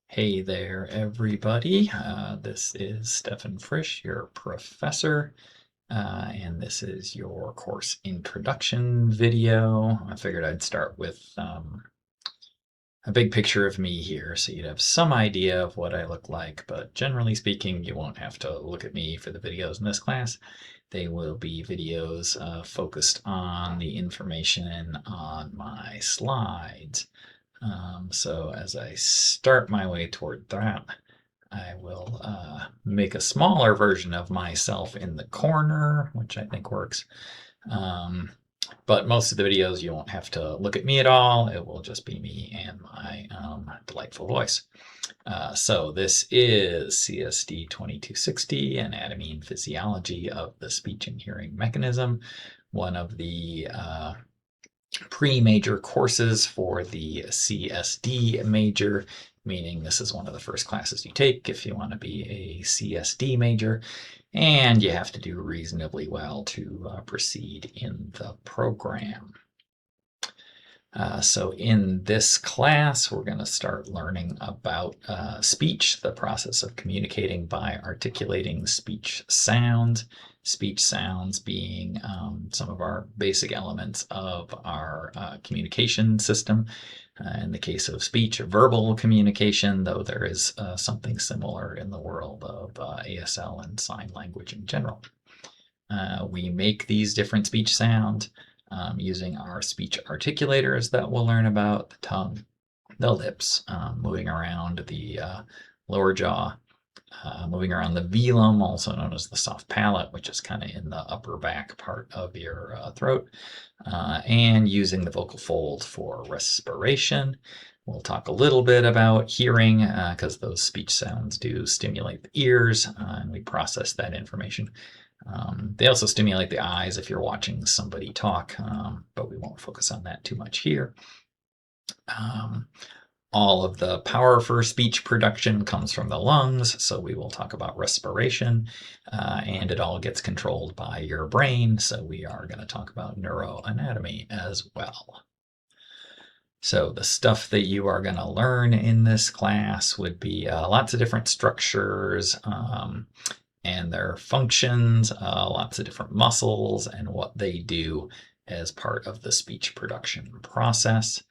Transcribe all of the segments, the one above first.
Hey there, everybody. This is Stefan Frisch, your professor, and this is your course introduction video. I figured I'd start with a big picture of me here so you'd have some idea of what I look like, but generally speaking, you won't have to look at me for the videos in this class. They will be videos focused on the information on my slides. So as I start my way toward that, I will make a smaller version of myself in the corner, which I think works. But most of the videos you won't have to look at me at all. It will just be me and my delightful voice. So this is CSD2260, Anatomy and Physiology of the Speech and Hearing Mechanism, one of the pre-major courses for the CSD major, meaning this is one of the first classes you take if you want to be a CSD major, and you have to do reasonably well to proceed in the program. So in this class, we're going to start learning about speech, the process of communicating by articulating speech sounds being some of our basic elements of our communication system. In the case of speech, verbal communication, though there is something similar in the world of ASL and sign language in general. We make these different speech sounds using our speech articulators that we'll learn about, the tongue, the lips, moving around the lower jaw, moving around the velum, also known as the soft palate, which is kind of in the upper back part of your throat, and using the vocal folds for respiration. We'll talk a little bit about hearing because those speech sounds do stimulate the ears and we process that information. They also stimulate the eyes if you're watching somebody talk, but we won't focus on that too much here. All of the power for speech production comes from the lungs, so we will talk about respiration, and it all gets controlled by your brain, so we are going to talk about neuroanatomy as well. So the stuff that you are going to learn in this class would be lots of different structures, and their functions, lots of different muscles and what they do as part of the speech production process.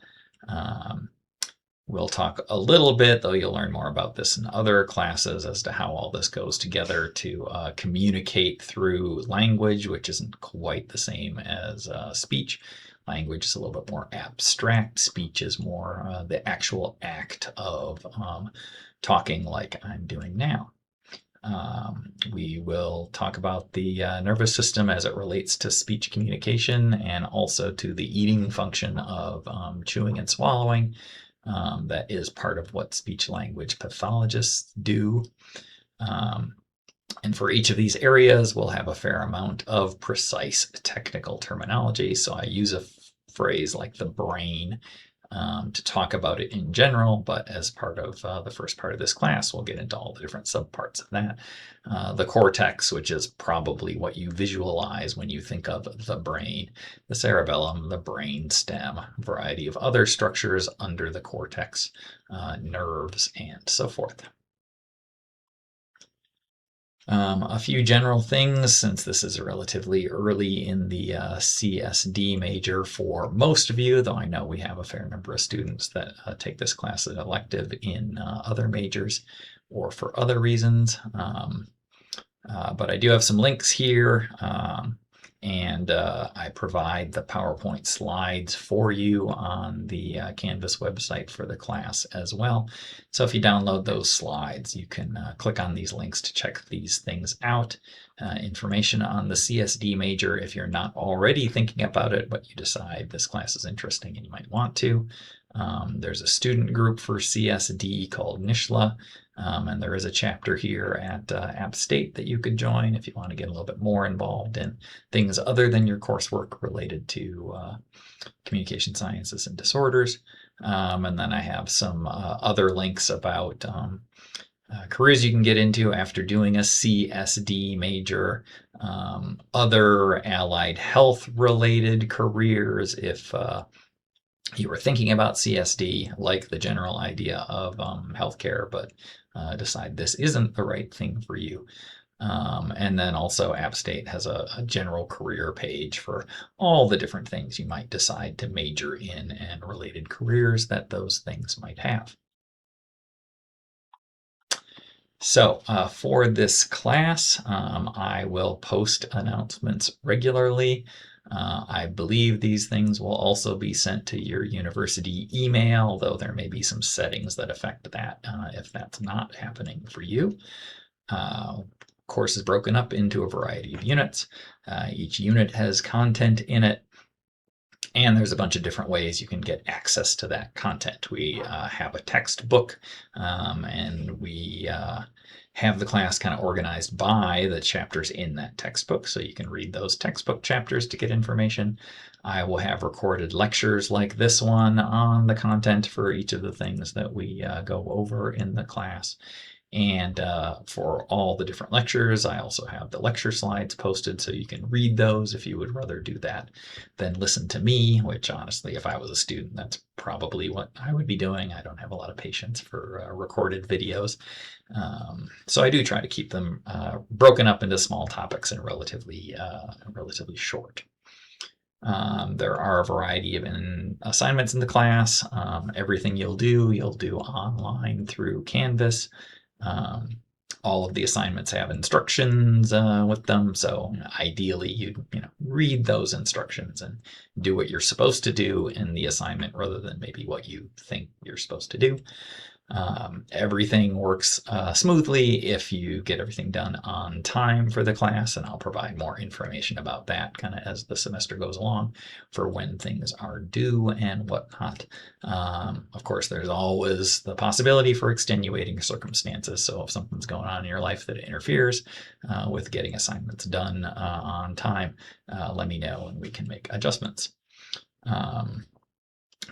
We'll talk a little bit, though you'll learn more about this in other classes, as to how all this goes together to communicate through language, which isn't quite the same as speech. Language is a little bit more abstract. Speech is more the actual act of talking like I'm doing now. We will talk about the nervous system as it relates to speech communication and also to the eating function of chewing and swallowing. That is part of what speech language pathologists do. And for each of these areas, we'll have a fair amount of precise technical terminology. So I use a phrase like the brain to talk about it in general, but as part of the first part of this class, we'll get into all the different subparts of that. The cortex, which is probably what you visualize when you think of the brain, the cerebellum, the brain stem, a variety of other structures under the cortex, nerves, and so forth. A few general things, since this is relatively early in the CSD major for most of you, though I know we have a fair number of students that take this class as elective in other majors or for other reasons. But I do have some links here, and I provide the PowerPoint slides for you on the Canvas website for the class as well. So if you download those slides, you can click on these links to check these things out. Information on the CSD major if you're not already thinking about it, but you decide this class is interesting and you might want to. There's a student group for CSD called NISHLA, and there is a chapter here at App State that you could join if you want to get a little bit more involved in things other than your coursework related to communication sciences and disorders. And then I have some other links about careers you can get into after doing a CSD major, other allied health related careers if you were thinking about CSD, like the general idea of healthcare, but decide this isn't the right thing for you. And then also App State has a general career page for all the different things you might decide to major in and related careers that those things might have. So for this class, I will post announcements regularly. I believe these things will also be sent to your university email, though there may be some settings that affect that if that's not happening for you. Course is broken up into a variety of units. Each unit has content in it, and there's a bunch of different ways you can get access to that content. We have a textbook, and we have the class kind of organized by the chapters in that textbook, so you can read those textbook chapters to get information. I will have recorded lectures like this one on the content for each of the things that we go over in the class. And for all the different lectures, I also have the lecture slides posted, so you can read those if you would rather do that than listen to me, which honestly, if I was a student, that's probably what I would be doing. I don't have a lot of patience for recorded videos. So I do try to keep them broken up into small topics and relatively short. There are a variety of assignments in the class. Everything you'll do online through Canvas. All of the assignments have instructions with them, so ideally you read those instructions and do what you're supposed to do in the assignment rather than maybe what you think you're supposed to do. Everything works smoothly if you get everything done on time for the class, and I'll provide more information about that kind of as the semester goes along for when things are due and whatnot. Of course, there's always the possibility for extenuating circumstances, so if something's going on in your life that interferes with getting assignments done on time, let me know and we can make adjustments.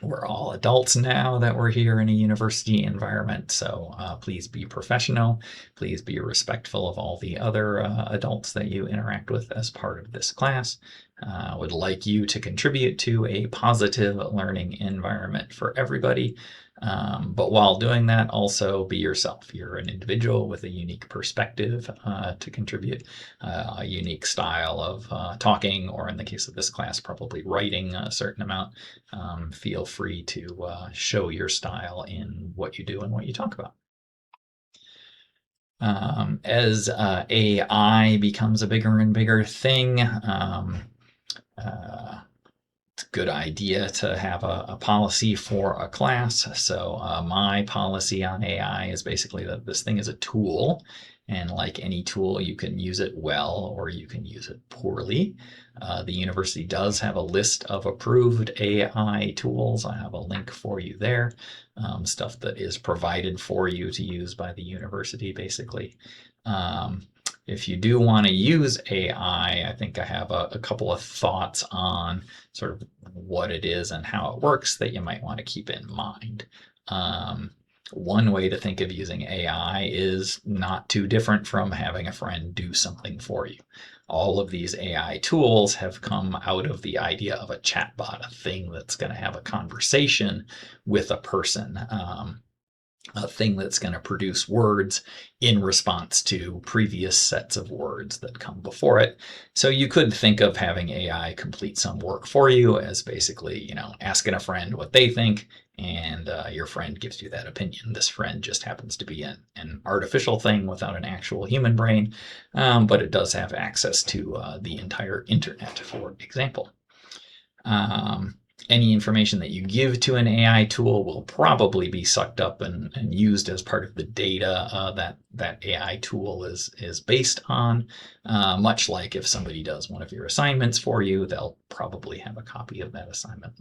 We're all adults now that we're here in a university environment, so please be professional. Please be respectful of all the other adults that you interact with as part of this class. Would like you to contribute to a positive learning environment for everybody. But while doing that, also be yourself. You're an individual with a unique perspective to contribute, a unique style of talking, or in the case of this class, probably writing a certain amount. Feel free to show your style in what you do and what you talk about. As AI becomes a bigger and bigger thing, it's a good idea to have a policy for a class. So my policy on AI is basically that this thing is a tool, and like any tool, you can use it well or you can use it poorly. The university does have a list of approved AI tools. I have a link for you there. Stuff that is provided for you to use by the university, basically. If you do want to use AI, I think I have a couple of thoughts on sort of what it is and how it works that you might want to keep in mind. One way to think of using AI is not too different from having a friend do something for you. All of these AI tools have come out of the idea of a chatbot, a thing that's going to have a conversation with a person. A thing that's going to produce words in response to previous sets of words that come before it. So you could think of having AI complete some work for you as basically, asking a friend what they think, and your friend gives you that opinion. This friend just happens to be an artificial thing without an actual human brain, but it does have access to the entire internet, for example. Any information that you give to an AI tool will probably be sucked up and used as part of the data that AI tool is based on. Much like if somebody does one of your assignments for you, they'll probably have a copy of that assignment.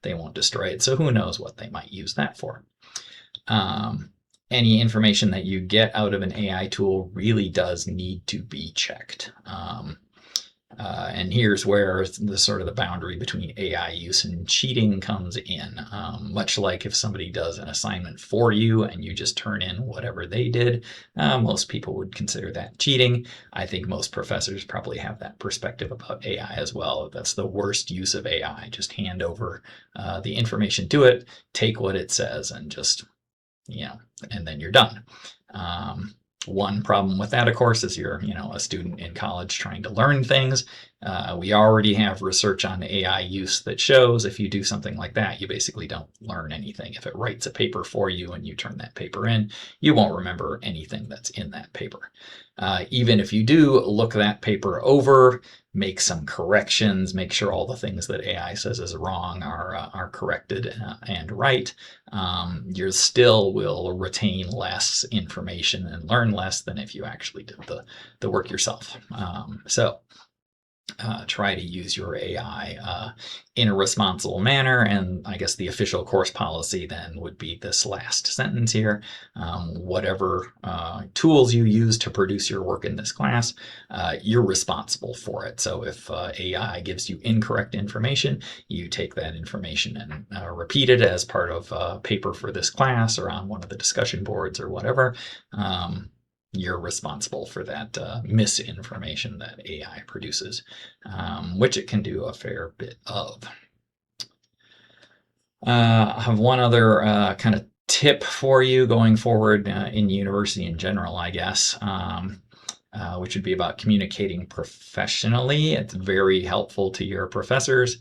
They won't destroy it, so who knows what they might use that for. Any information that you get out of an AI tool really does need to be checked. And here's where the sort of the boundary between AI use and cheating comes in. Much like if somebody does an assignment for you and you just turn in whatever they did, most people would consider that cheating. I think most professors probably have that perspective about AI as well. That's the worst use of AI. Just hand over the information to it, take what it says, and just, and then you're done. One problem with that, of course, is you're, a student in college trying to learn things. We already have research on AI use that shows if you do something like that, you basically don't learn anything. If it writes a paper for you and you turn that paper in, you won't remember anything that's in that paper. Even if you do look that paper over, make some corrections, make sure all the things that AI says is wrong are corrected and right, you still will retain less information and learn less than if you actually did the work yourself. So try to use your AI in a responsible manner. And I guess the official course policy then would be this last sentence here. Whatever tools you use to produce your work in this class, you're responsible for it. So if AI gives you incorrect information, you take that information and repeat it as part of a paper for this class or on one of the discussion boards or whatever. You're responsible for that misinformation that AI produces, which it can do a fair bit of. I have one other kind of tip for you going forward in university in general, I guess, which would be about communicating professionally. It's very helpful to your professors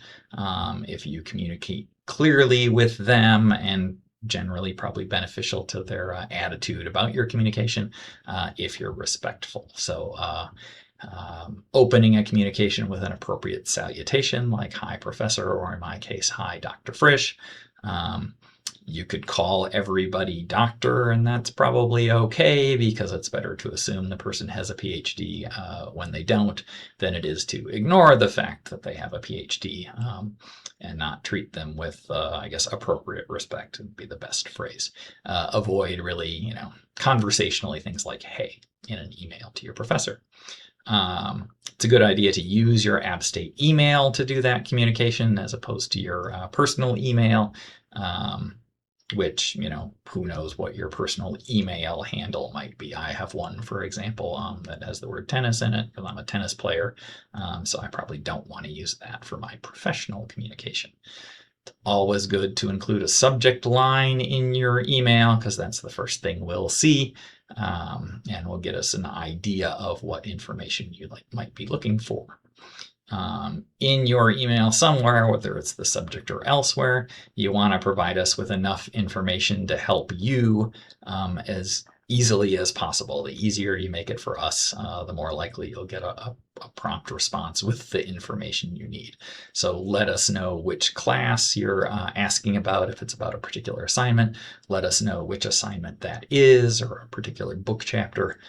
if you communicate clearly with them, and generally probably beneficial to their attitude about your communication if you're respectful. So opening a communication with an appropriate salutation like "Hi, Professor," or in my case, "Hi, Dr. Frisch." You could call everybody doctor, and that's probably okay because it's better to assume the person has a PhD when they don't than it is to ignore the fact that they have a PhD and not treat them with, I guess, appropriate respect would be the best phrase. Avoid really, conversationally things like "hey" in an email to your professor. It's a good idea to use your App State email to do that communication as opposed to your personal email, which, who knows what your personal email handle might be. I have one, for example, that has the word tennis in it because I'm a tennis player, so I probably don't want to use that for my professional communication. It's always good to include a subject line in your email because that's the first thing we'll see and will get us an idea of what information you might be looking for. In your email somewhere, whether it's the subject or elsewhere, you want to provide us with enough information to help you as easily as possible. The easier you make it for us, the more likely you'll get a prompt response with the information you need. So let us know which class you're asking about. If it's about a particular assignment, let us know which assignment that is or a particular book chapter.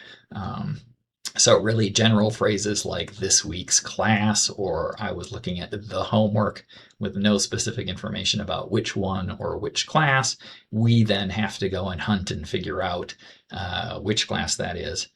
So really general phrases like "this week's class" or "I was looking at the homework" with no specific information about which one or which class, we then have to go and hunt and figure out which class that is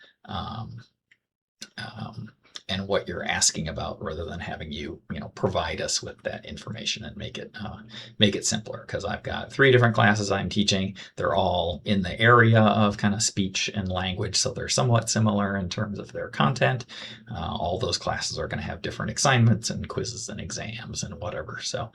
and what you're asking about, rather than having you, provide us with that information and make it simpler. Because I've got 3 different classes I'm teaching. They're all in the area of kind of speech and language, so they're somewhat similar in terms of their content. All those classes are going to have different assignments and quizzes and exams and whatever. So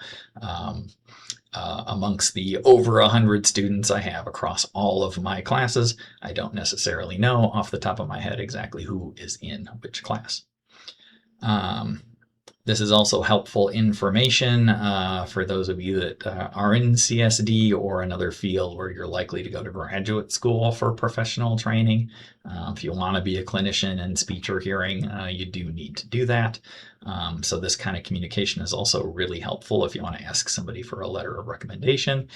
amongst the over 100 students I have across all of my classes, I don't necessarily know off the top of my head exactly who is in which class. This is also helpful information for those of you that are in CSD or another field where you're likely to go to graduate school for professional training. If you want to be a clinician in speech or hearing, you do need to do that. So this kind of communication is also really helpful if you want to ask somebody for a letter of recommendation.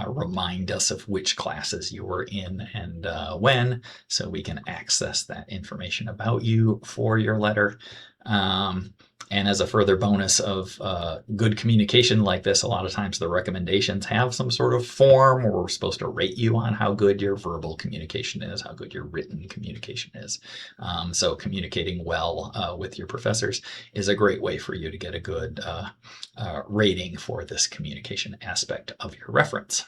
Remind us of which classes you were in and when, so we can access that information about you for your letter. And as a further bonus of good communication like this, a lot of times the recommendations have some sort of form where we're supposed to rate you on how good your verbal communication is, how good your written communication is. So communicating well with your professors is a great way for you to get a good rating for this communication aspect of your reference.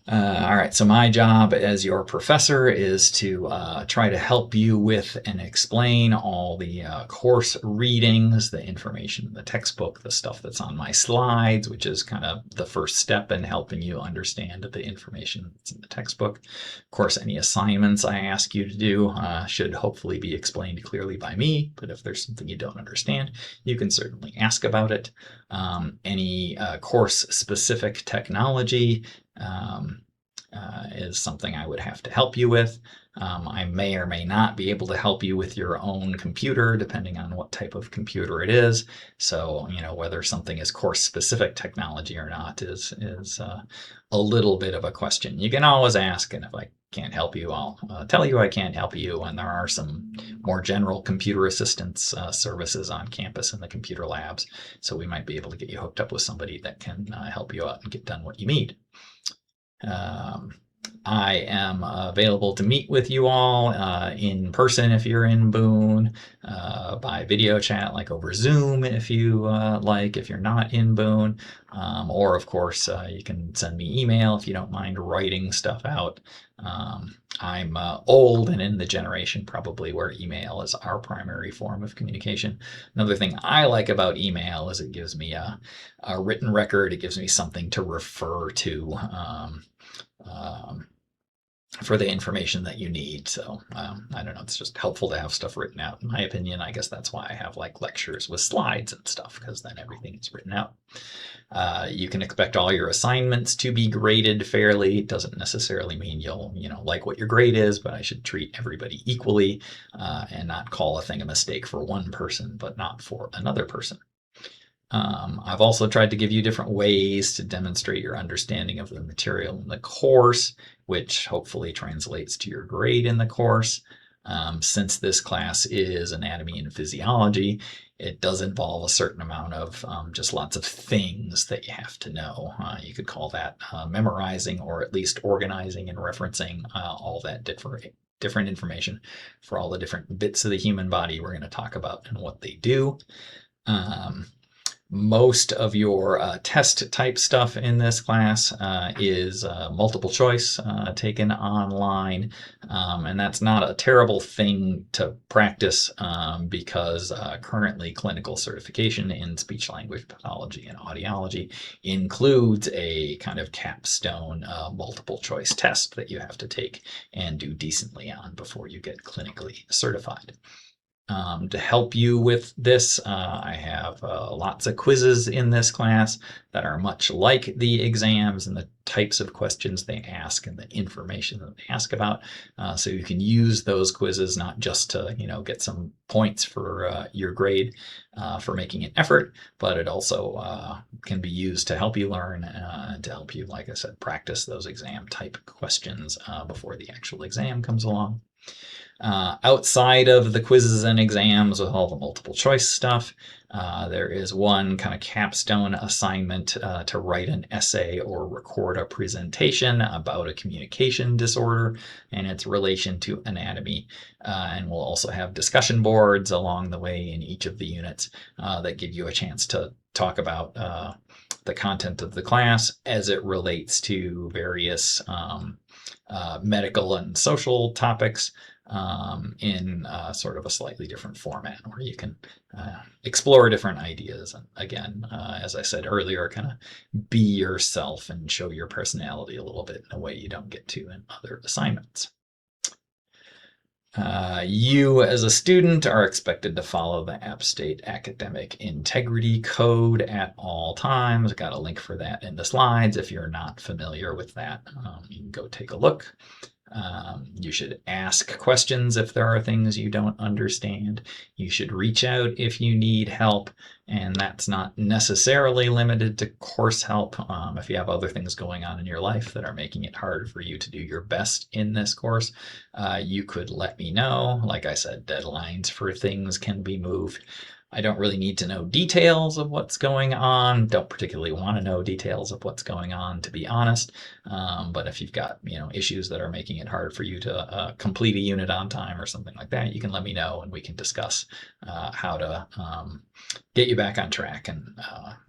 All right, so my job as your professor is to try to help you with and explain all the course readings, the information in the textbook, the stuff that's on my slides, which is kind of the first step in helping you understand the information that's in the textbook. Of course, any assignments I ask you to do should hopefully be explained clearly by me, but if there's something you don't understand, you can certainly ask about it. Any course-specific technology is something I would have to help you with. I may or may not be able to help you with your own computer, depending on what type of computer it is. So, whether something is course-specific technology or not is a little bit of a question. You can always ask, and if I can't help you, I'll tell you I can't help you. And there are some more general computer assistance services on campus in the computer labs. So we might be able to get you hooked up with somebody that can help you out and get done what you need. I am available to meet with you all in person if you're in Boone, by video chat like over Zoom if you like, if you're not in Boone, or of course you can send me email if you don't mind writing stuff out. I'm old and in the generation probably where email is our primary form of communication. Another thing I like about email is it gives me a written record. It gives me something to refer to for the information that you need. So I don't know, it's just helpful to have stuff written out. In my opinion, I guess that's why I have like lectures with slides and stuff, because then everything is written out. You can expect all your assignments to be graded fairly. It doesn't necessarily mean you'll like what your grade is, but I should treat everybody equally and not call a thing a mistake for one person, but not for another person. I've also tried to give you different ways to demonstrate your understanding of the material in the course, which hopefully translates to your grade in the course. Since this class is anatomy and physiology, it does involve a certain amount of just lots of things that you have to know. You could call that memorizing, or at least organizing and referencing all that different information for all the different bits of the human body we're going to talk about and what they do. Most of your test type stuff in this class is multiple choice taken online, and that's not a terrible thing to practice because currently clinical certification in speech language pathology and audiology includes a kind of capstone multiple choice test that you have to take and do decently on before you get clinically certified. To help you with this, I have lots of quizzes in this class that are much like the exams and the types of questions they ask and the information that they ask about. So you can use those quizzes not just to get some points for your grade for making an effort, but it also can be used to help you learn and to help you, like I said, practice those exam type questions before the actual exam comes along. Outside of the quizzes and exams with all the multiple choice stuff, there is one kind of capstone assignment to write an essay or record a presentation about a communication disorder and its relation to anatomy. And we'll also have discussion boards along the way in each of the units that give you a chance to talk about the content of the class as it relates to various medical and social topics in sort of a slightly different format where you can explore different ideas. And again, as I said earlier, kind of be yourself and show your personality a little bit in a way you don't get to in other assignments. You as a student are expected to follow the App State Academic Integrity Code at all times. I've got a link for that in the slides. If you're not familiar with that, you can go take a look. You should ask questions if there are things you don't understand. You should reach out if you need help, and that's not necessarily limited to course help. If you have other things going on in your life that are making it hard for you to do your best in this course, you could let me know. Like I said, deadlines for things can be moved. I don't really need to know details of what's going on. Don't particularly want to know details of what's going on, to be honest. But if you've got issues that are making it hard for you to complete a unit on time or something like that, you can let me know and we can discuss how to get you back on track and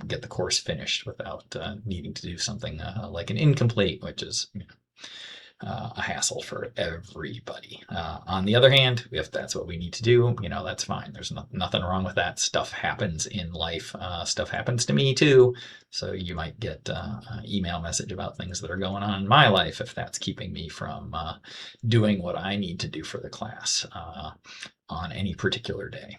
get the course finished without needing to do something like an incomplete, which is a hassle for everybody. On the other hand, if that's what we need to do, that's fine. There's nothing wrong with that. Stuff happens in life. Stuff happens to me too. So you might get an email message about things that are going on in my life if that's keeping me from doing what I need to do for the class on any particular day.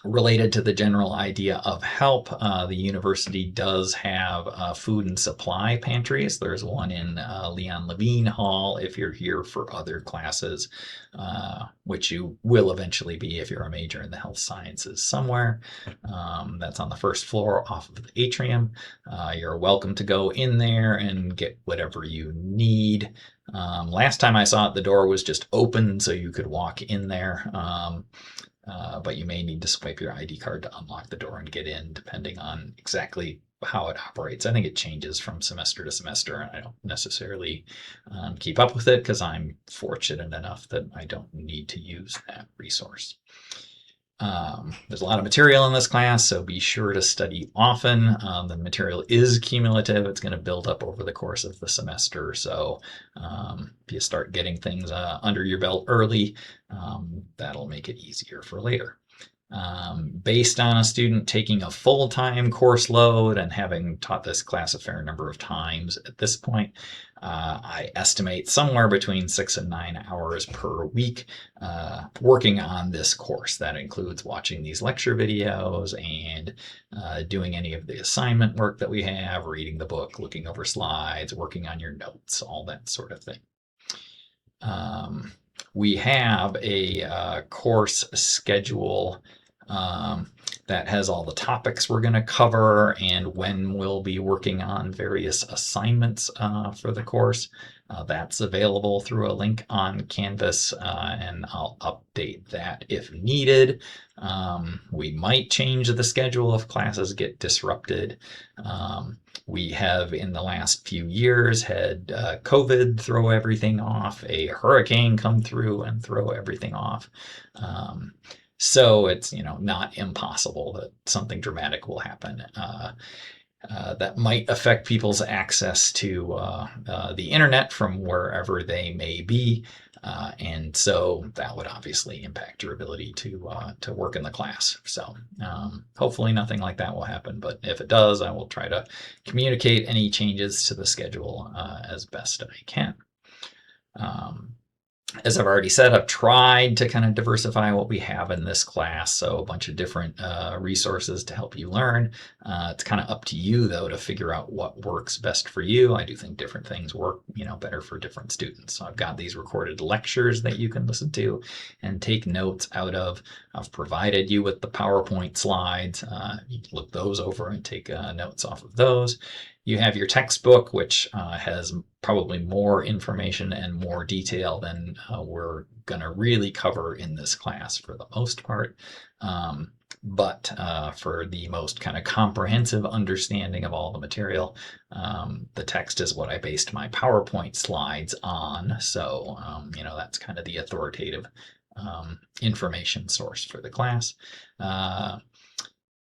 Related to the general idea of help, the university does have food and supply pantries. There's one in Leon Levine Hall if you're here for other classes, which you will eventually be if you're a major in the health sciences somewhere. That's on the first floor off of the atrium. You're welcome to go in there and get whatever you need. Last time I saw it, the door was just open so you could walk in there. But you may need to swipe your ID card to unlock the door and get in, depending on exactly how it operates. I think it changes from semester to semester, and I don't necessarily keep up with it because I'm fortunate enough that I don't need to use that resource. There's a lot of material in this class, so be sure to study often. The material is cumulative. It's going to build up over the course of the semester. So if you start getting things under your belt early, that'll make it easier for later. Based on a student taking a full-time course load and having taught this class a fair number of times at this point, I estimate somewhere between 6 and 9 hours per week working on this course. That includes watching these lecture videos and doing any of the assignment work that we have, reading the book, looking over slides, working on your notes, all that sort of thing. We have a course schedule that has all the topics we're going to cover and when we'll be working on various assignments for the course. That's available through a link on Canvas, and I'll update that if needed. We might change the schedule if classes get disrupted. We have in the last few years had COVID throw everything off, a hurricane come through and throw everything off. So it's not impossible that something dramatic will happen that might affect people's access to the internet from wherever they may be, and so that would obviously impact your ability to work in the class. So hopefully nothing like that will happen, but if it does, I will try to communicate any changes to the schedule as best I can. As I've already said, I've tried to kind of diversify what we have in this class, so a bunch of different resources to help you learn. It's kind of up to you, though, to figure out what works best for you. I do think different things work, better for different students. So I've got these recorded lectures that you can listen to and take notes out of. I've provided you with the PowerPoint slides. You can look those over and take notes off of those. You have your textbook, which has probably more information and more detail than we're going to really cover in this class for the most part. But for the most kind of comprehensive understanding of all the material, the text is what I based my PowerPoint slides on. So, that's kind of the authoritative information source for the class.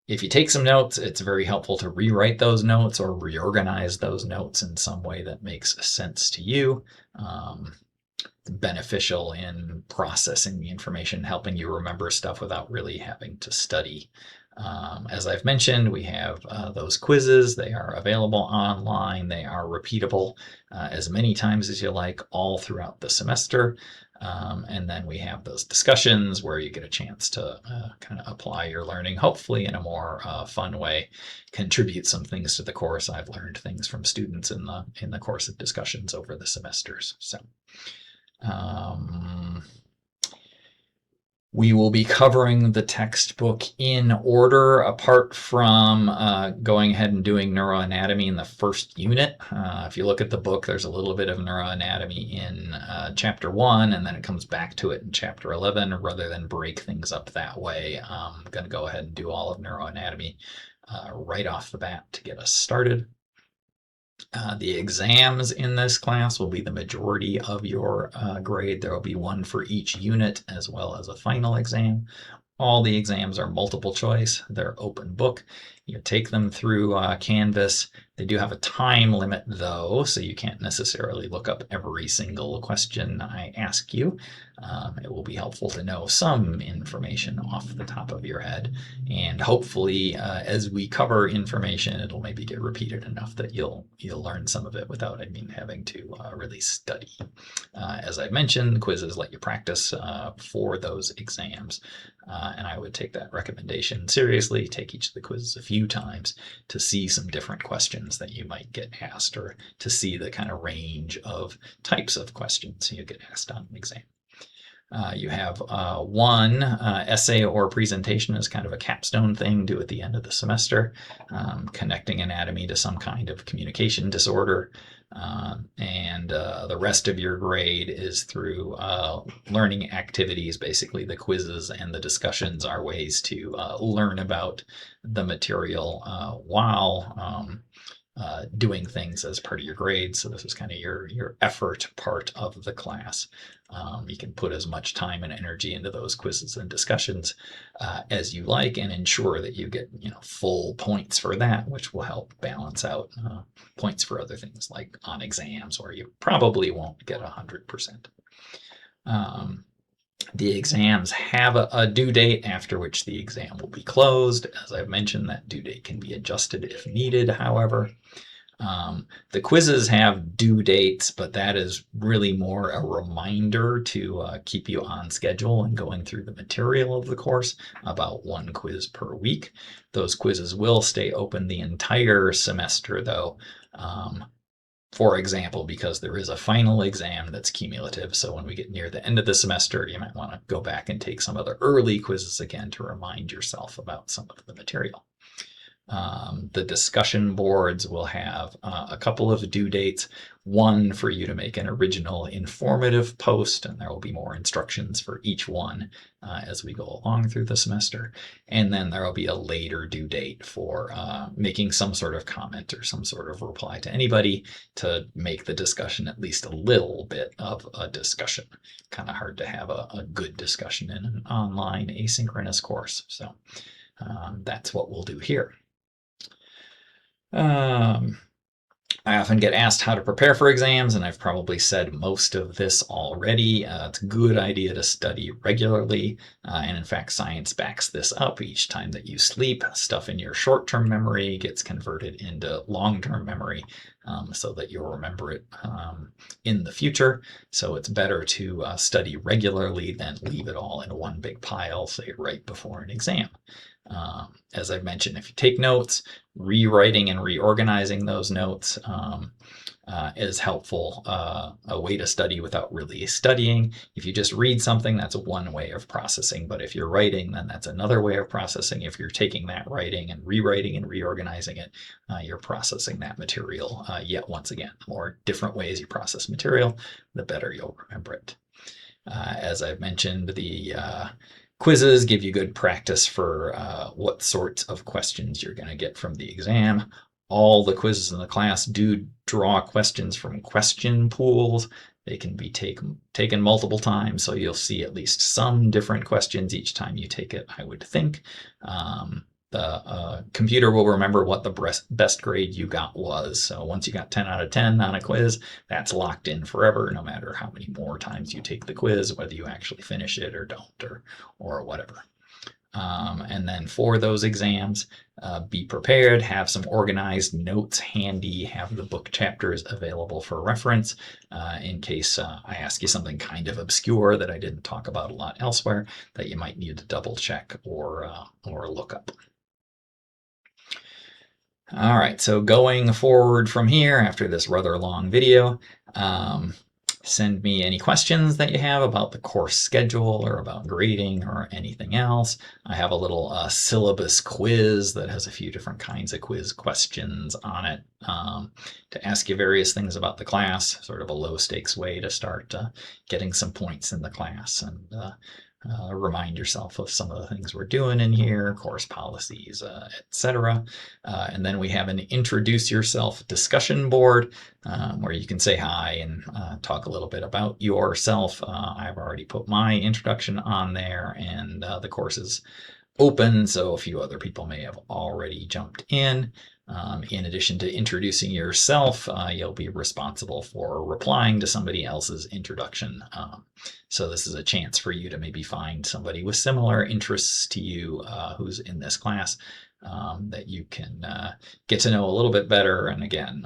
If you take some notes, it's very helpful to rewrite those notes or reorganize those notes in some way that makes sense to you. It's beneficial in processing the information, helping you remember stuff without really having to study. As I've mentioned, we have those quizzes. They are available online. They are repeatable as many times as you like all throughout the semester. And then we have those discussions where you get a chance to kind of apply your learning, hopefully in a more fun way, contribute some things to the course. I've learned things from students in the course of discussions over the semesters. So we will be covering the textbook in order, apart from going ahead and doing neuroanatomy in the first unit. If you look at the book, there's a little bit of neuroanatomy in chapter 1, and then it comes back to it in chapter 11. Rather than break things up that way, I'm going to go ahead and do all of neuroanatomy right off the bat to get us started. The exams in this class will be the majority of your grade. There will be one for each unit as well as a final exam. All the exams are multiple choice. They're open book. You take them through Canvas. They do have a time limit though, so you can't necessarily look up every single question I ask you. It will be helpful to know some information off the top of your head, and hopefully as we cover information, it'll maybe get repeated enough that you'll learn some of it without having to really study. As I mentioned, quizzes let you practice for those exams, and I would take that recommendation seriously. Take each of the quizzes a few times to see some different questions that you might get asked, or to see the kind of range of types of questions you get asked on an exam. You have one essay or presentation as kind of a capstone thing due at the end of the semester, connecting anatomy to some kind of communication disorder. And the rest of your grade is through learning activities. Basically, the quizzes and the discussions are ways to learn about the material while doing things as part of your grade. So this is kind of your effort part of the class. You can put as much time and energy into those quizzes and discussions as you like, and ensure that you get full points for that, which will help balance out points for other things like on exams where you probably won't get 100%. The exams have a due date after which the exam will be closed. As I've mentioned, that due date can be adjusted if needed, however. The quizzes have due dates, but that is really more a reminder to keep you on schedule and going through the material of the course, about one quiz per week. Those quizzes will stay open the entire semester, though. For example, because there is a final exam that's cumulative. So when we get near the end of the semester, you might want to go back and take some of the early quizzes again to remind yourself about some of the material. The discussion boards will have a couple of due dates, one for you to make an original informative post, and there will be more instructions for each one as we go along through the semester. And then there will be a later due date for making some sort of comment or some sort of reply to anybody to make the discussion at least a little bit of a discussion. Kind of hard to have a good discussion in an online asynchronous course. So that's what we'll do here. I often get asked how to prepare for exams, and I've probably said most of this already. It's a good idea to study regularly, and in fact, science backs this up. Each time that you sleep, stuff in your short-term memory gets converted into long-term memory, so that you'll remember it in the future. So it's better to study regularly than leave it all in one big pile, say right before an exam. As I've mentioned, if you take notes, rewriting and reorganizing those notes is helpful, a way to study without really studying. If you just read something, that's one way of processing, but if you're writing, then that's another way of processing. If you're taking that writing and rewriting and reorganizing it, you're processing that material yet once again. The more different ways you process material, the better you'll remember it. As I've mentioned, the quizzes give you good practice for what sorts of questions you're going to get from the exam. All the quizzes in the class do draw questions from question pools. They can be taken multiple times, so you'll see at least some different questions each time you take it, I would think. The computer will remember what the best grade you got was. So once you got 10 out of 10 on a quiz, that's locked in forever, no matter how many more times you take the quiz, whether you actually finish it or don't, or whatever. And then for those exams, be prepared, have some organized notes handy, have the book chapters available for reference in case I ask you something kind of obscure that I didn't talk about a lot elsewhere that you might need to double check or look up. All right, so going forward from here after this rather long video, send me any questions that you have about the course schedule or about grading or anything else. I have a little syllabus quiz that has a few different kinds of quiz questions on it to ask you various things about the class, sort of a low stakes way to start getting some points in the class and remind yourself of some of the things we're doing in here, course policies, etc. And then we have an introduce yourself discussion board where you can say hi and talk a little bit about yourself. I've already put my introduction on there, and the course is open, so a few other people may have already jumped in. In addition to introducing yourself, you'll be responsible for replying to somebody else's introduction. So this is a chance for you to maybe find somebody with similar interests to you who's in this class that you can get to know a little bit better. And again,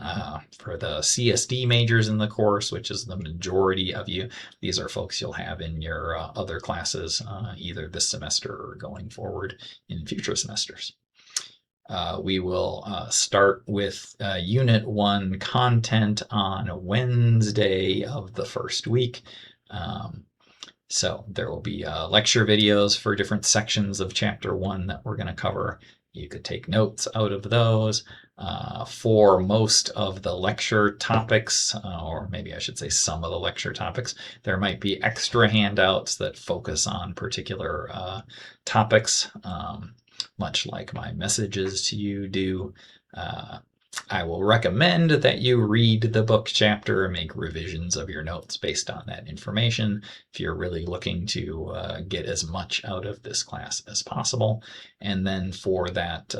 for the CSD majors in the course, which is the majority of you, these are folks you'll have in your other classes, either this semester or going forward in future semesters. We will start with Unit 1 content on Wednesday of the first week. So there will be lecture videos for different sections of Chapter 1 that we're going to cover. You could take notes out of those. For most of the lecture topics, or maybe I should say some of the lecture topics, there might be extra handouts that focus on particular topics, much like my messages to you do. I will recommend that you read the book chapter and make revisions of your notes based on that information if you're really looking to get as much out of this class as possible. And then for that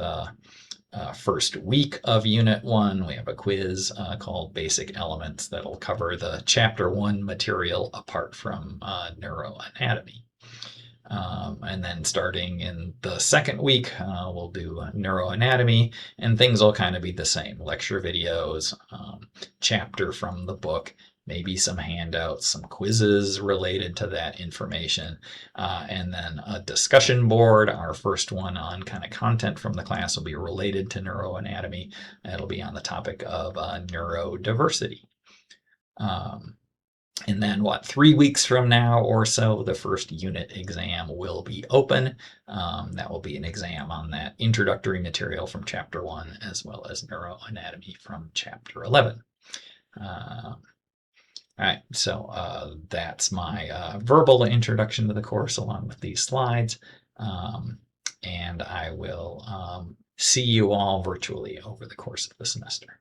first week of Unit 1, we have a quiz called Basic Elements that'll cover the Chapter 1 material apart from neuroanatomy. And then starting in the second week, we'll do neuroanatomy, and things will kind of be the same. Lecture videos, chapter from the book, maybe some handouts, some quizzes related to that information, and then a discussion board. Our first one on kind of content from the class will be related to neuroanatomy. It'll be on the topic of neurodiversity. And then 3 weeks from now or so, the first unit exam will be open. That will be an exam on that introductory material from Chapter 1 as well as neuroanatomy from Chapter 11. All right, so that's my verbal introduction to the course along with these slides. And I will see you all virtually over the course of the semester.